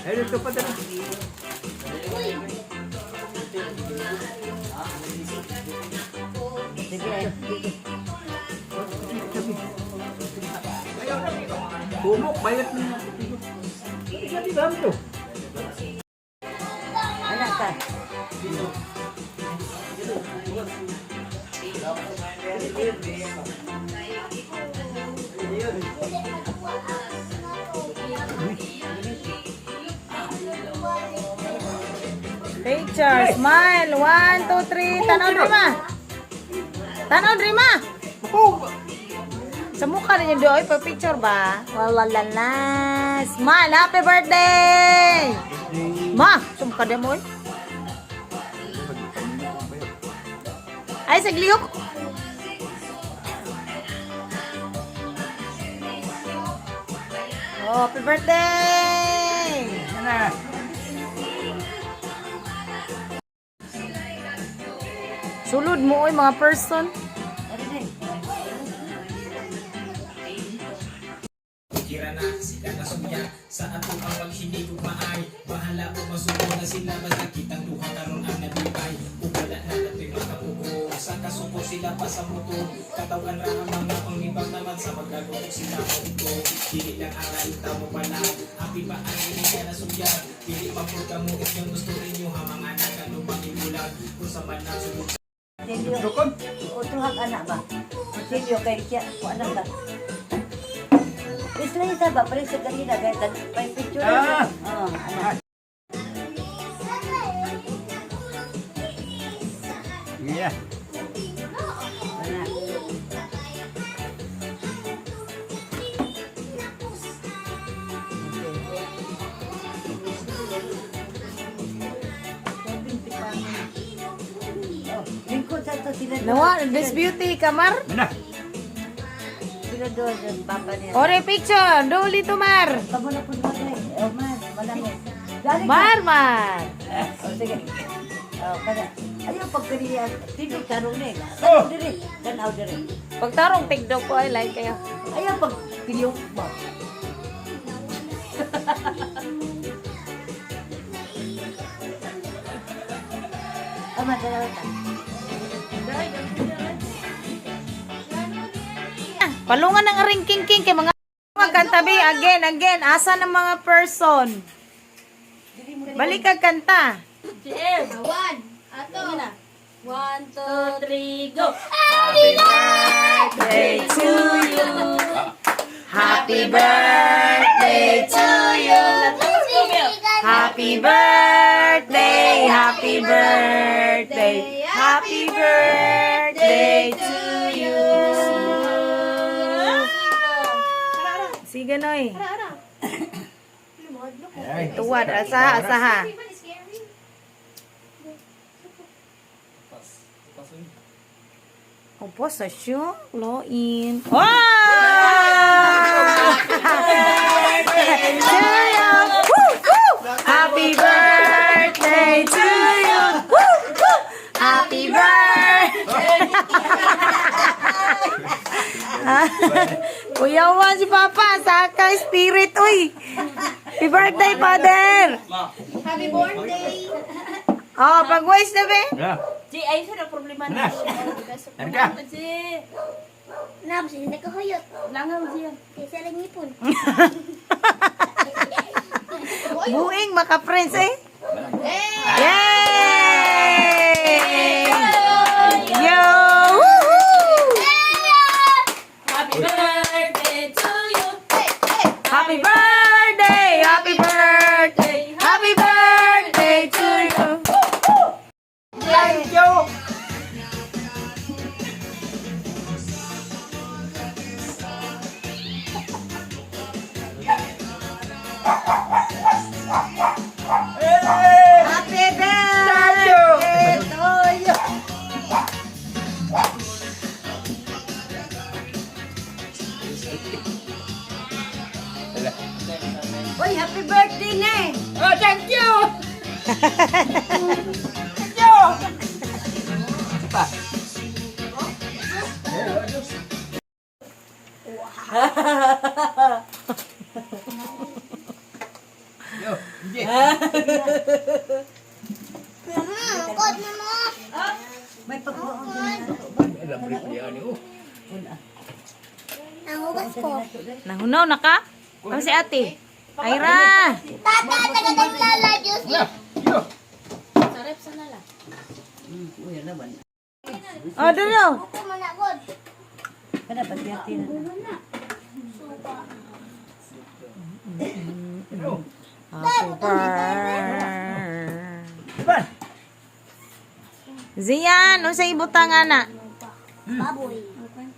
Ayun, ito pa dala. Bumok, bayat mo. Hindi ba ito? Anak ka. Picture, smile. 1, 2, 3. Tanaw, Rima. Tanaw, Rima. Sa mukha rin yung doy, pa-picture ba? Walalala. Smile, happy birthday! Ma, sumka din mo eh. Ay, saglihok. Oh, happy birthday! Ano? Sulod mo oy mga person. Kira na sila kasumya sa atong ang paghinig ug maay bahala o masuko na sila magkakitang duha karon ang nabibay ug wala na datoy makabuo sa kasuko sila pa sa muto katawan ra ang mga panglibang naman sa magagawog sila ko dili lang aral tamo pala happy ba ang iniya na sumya dili pa pud kamo inyong gusto ninyo ha mga anak ano bang ibulag kung sa man na subok Silyo. Utuhag anak ba? Silyo kay siya. Kung anak ba? Isla isa ba? Pares sa kanina. Kaya may picture. Oo, anak. Yeah. Anak. Lingkod sa ito sila doon. Nawa, this beauty kamar. Mana? Sila doon, yung papa niya. Ore picture, duli to mar. Kamu na po naman eh. Oh, man, malamig. Galing ka. Mar. Oh, sige. Oh, kada. Ayaw pagkariyan. Tigil karong na eh. Oh! Tanaw dire. Tanaw dire. Pagtarong tigdog ko ay like kayo. Ayaw pagkiliyong mo. Ama, dalawa ka. Palungan ng aring king-king kay mga kantabi again. Asa ng mga person? Balik kag kanta. One. Ato. 1, 2, 3, go! Happy birthday to you. Happy birthday to you. Happy birthday, happy birthday, happy birthday to you. Sige noy. Tuwad asaha. Composition, loin. Wow! Happy birthday to you. Happy birthday. Kuyawan si Papa, saka spirit, uy. Happy birthday, Father. Happy birthday! Oh, pag-wish na be. Yeah. Di, ay, sa problema na. Ano ka? Nabs, hindi ka huyot. Langaw siya. Kasi lang ipon. Buing maka-friends eh. Eh! Yay! Yo! Woohoo! Happy birthday to you! Happy birthday! Happy birthday! Happy birthday to you! Thank you! Happy birthday to you. Uy, happy birthday na eh. Oh, thank you! Thank you! Pa. Yo, hindi. Kod na mo. May pagkaon din na. Alam mo niya ni oh. Ang hugas ko. Nahunaw na ka? Ano si ate? Ira! Tata, taga-taglala, Diyos. Yeah. Yo. Uy, laban. Oh, dulo. Ako man na, God. Kada pati na. Happy birthday. Iban. Zian, ano sa ibutang ana? Baboy.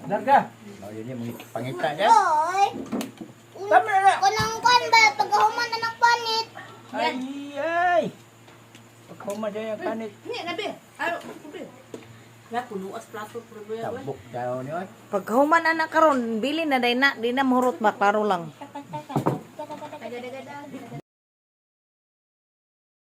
Larga. Oh, yun yung mga pangita niya. Boy. Tama na. Kunang kwan ba? Pagkahuman na ng panit. Ay. Pagkuma dyan yung kanit. Tabok daw niyo. Pag human anak karon, bili na day na, di na mahurot ba klaro lang. Takat-takat. Tagat-tagat.